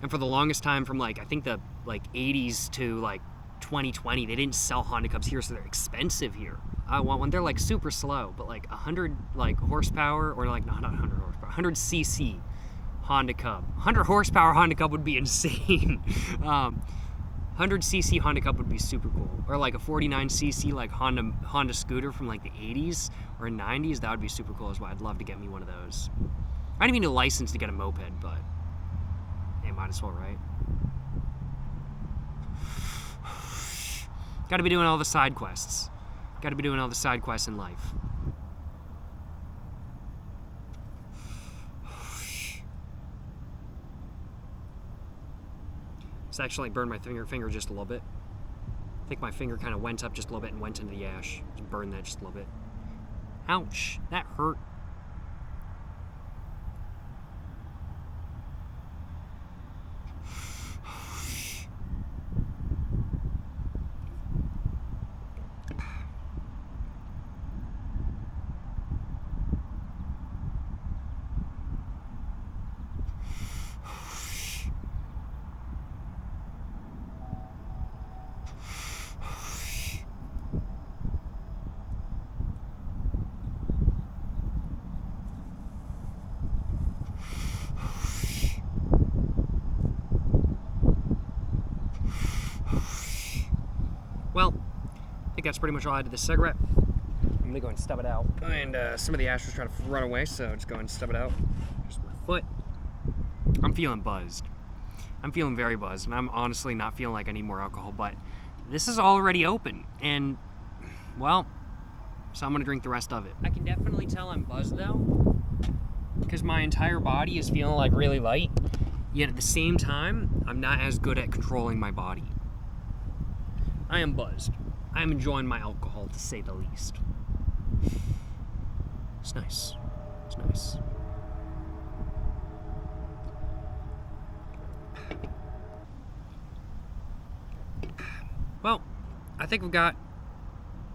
And for the longest time, from like I think the like 80s to like 2020, they didn't sell Honda Cubs here, so they're expensive here. I want one. They're like super slow, but like 100 like horsepower, or like not 100 horsepower, 100 cc Honda Cub. 100 horsepower Honda Cub would be insane. 100 cc Honda Cub would be super cool, or like a 49 cc like Honda scooter from like the 80s or 90s. That would be super cool as well. I'd love to get me one of those. I don't even need a license to get a moped, but hey, might as well, right? Got to be doing all the side quests. Got to be doing all the side quests in life. It's actually burned my finger just a little bit. I think my finger kind of went up just a little bit and went into the ash. Just burned that just a little bit. Ouch, that hurt. Well, I think that's pretty much all I did this cigarette. I'm gonna go and stub it out. And some of the ash was trying to run away, so just go and stub it out. Just my foot. I'm feeling buzzed. I'm feeling very buzzed, and I'm honestly not feeling like I need more alcohol, but this is already open, and, well, so I'm gonna drink the rest of it. I can definitely tell I'm buzzed, though, because my entire body is feeling like really light, yet at the same time, I'm not as good at controlling my body. I am buzzed. I am enjoying my alcohol, to say the least. It's nice. It's nice. Well, I think we've got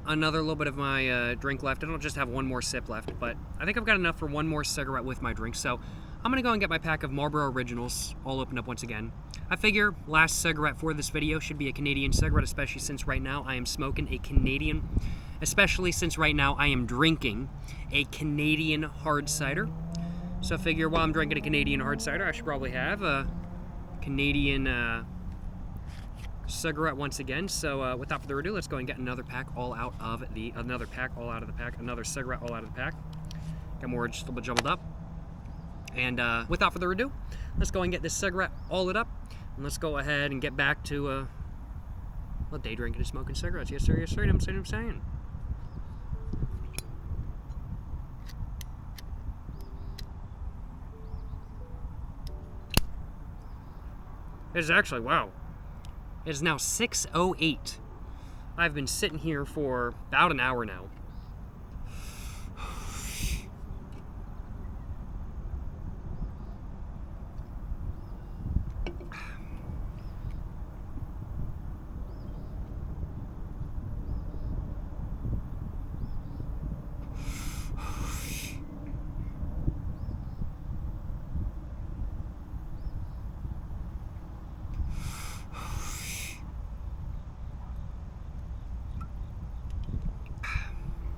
another little bit of my drink left. I don't just have one more sip left, but I think I've got enough for one more cigarette with my drink. So I'm gonna go and get my pack of Marlboro Originals all opened up once again. I figure last cigarette for this video should be a Canadian cigarette, especially since right now I am smoking a Canadian, especially since right now I am drinking a Canadian hard cider. So I figure while I'm drinking a Canadian hard cider, I should probably have a Canadian cigarette once again. So without further ado, let's go and get another pack all out of the another cigarette all out of the pack. Got more just a little bit jumbled up. And without further ado, let's go and get this cigarette all lit up, and let's go ahead and get back to day drinking and smoking cigarettes. Yes sir, yes sir. I'm saying. It is actually, wow. It is now 6:08. I've been sitting here for about an hour now.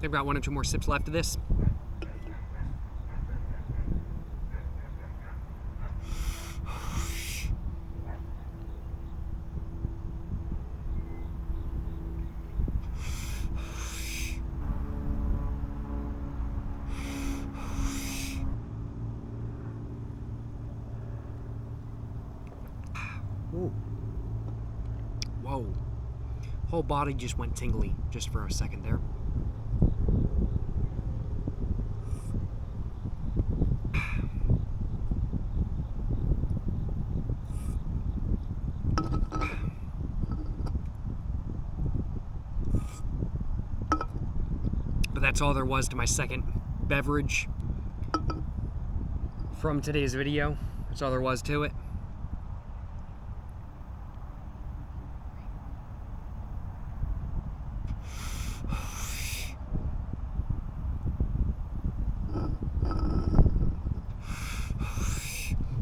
I've got one or two more sips left of this. Ooh. Whoa. Whole body just went tingly just for a second there. But that's all there was to my second beverage from today's video. That's all there was to it.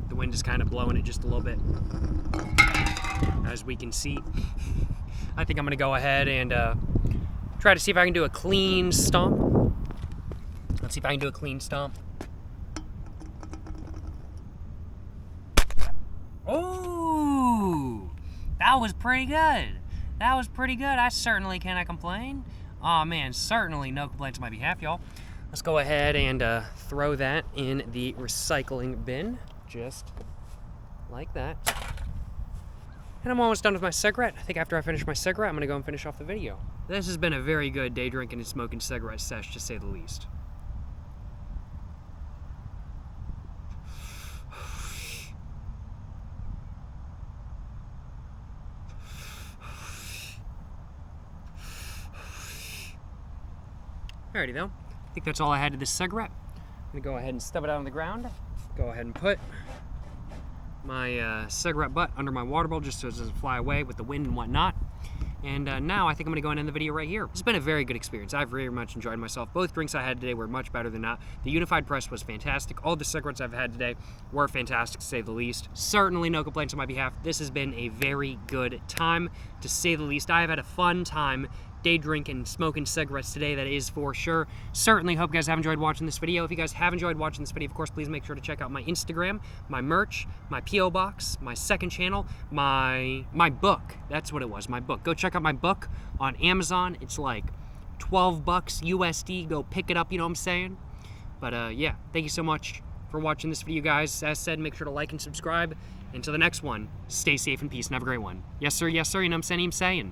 The wind is kind of blowing it just a little bit, as we can see. I think I'm gonna go ahead and try to see if I can do a clean stomp. Let's see if I can do a clean stomp. Oh, that was pretty good. That was pretty good. I certainly cannot complain. Oh man, certainly no complaints on my behalf, y'all. Let's go ahead and throw that in the recycling bin, just like that. And I'm almost done with my cigarette. I think after I finish my cigarette, I'm gonna go and finish off the video. This has been a very good day drinking and smoking cigarette sesh, to say the least. Alrighty though, I think that's all I had to this cigarette. I'm gonna go ahead and stub it out on the ground. Go ahead and put my cigarette butt under my water bowl just so it doesn't fly away with the wind and whatnot. And now I think I'm gonna go and end the video right here. It's been a very good experience. I've very much enjoyed myself. Both drinks I had today were much better than that. The Unified Press was fantastic. All the cigarettes I've had today were fantastic, to say the least. Certainly no complaints on my behalf. This has been a very good time, to say the least. I have had a fun time day drinking, smoking cigarettes today, that is for sure. Certainly hope you guys have enjoyed watching this video. If you guys have enjoyed watching this video, of course, please make sure to check out my Instagram, my merch, my P.O. box, my second channel, my book. That's what it was, my book. Go check out my book on Amazon. It's like 12 bucks USD. Go pick it up, you know what I'm saying? But yeah, thank you so much for watching this video, guys. As said, make sure to like and subscribe. Until the next one, stay safe and peace and have a great one. Yes, sir, you know what I'm saying?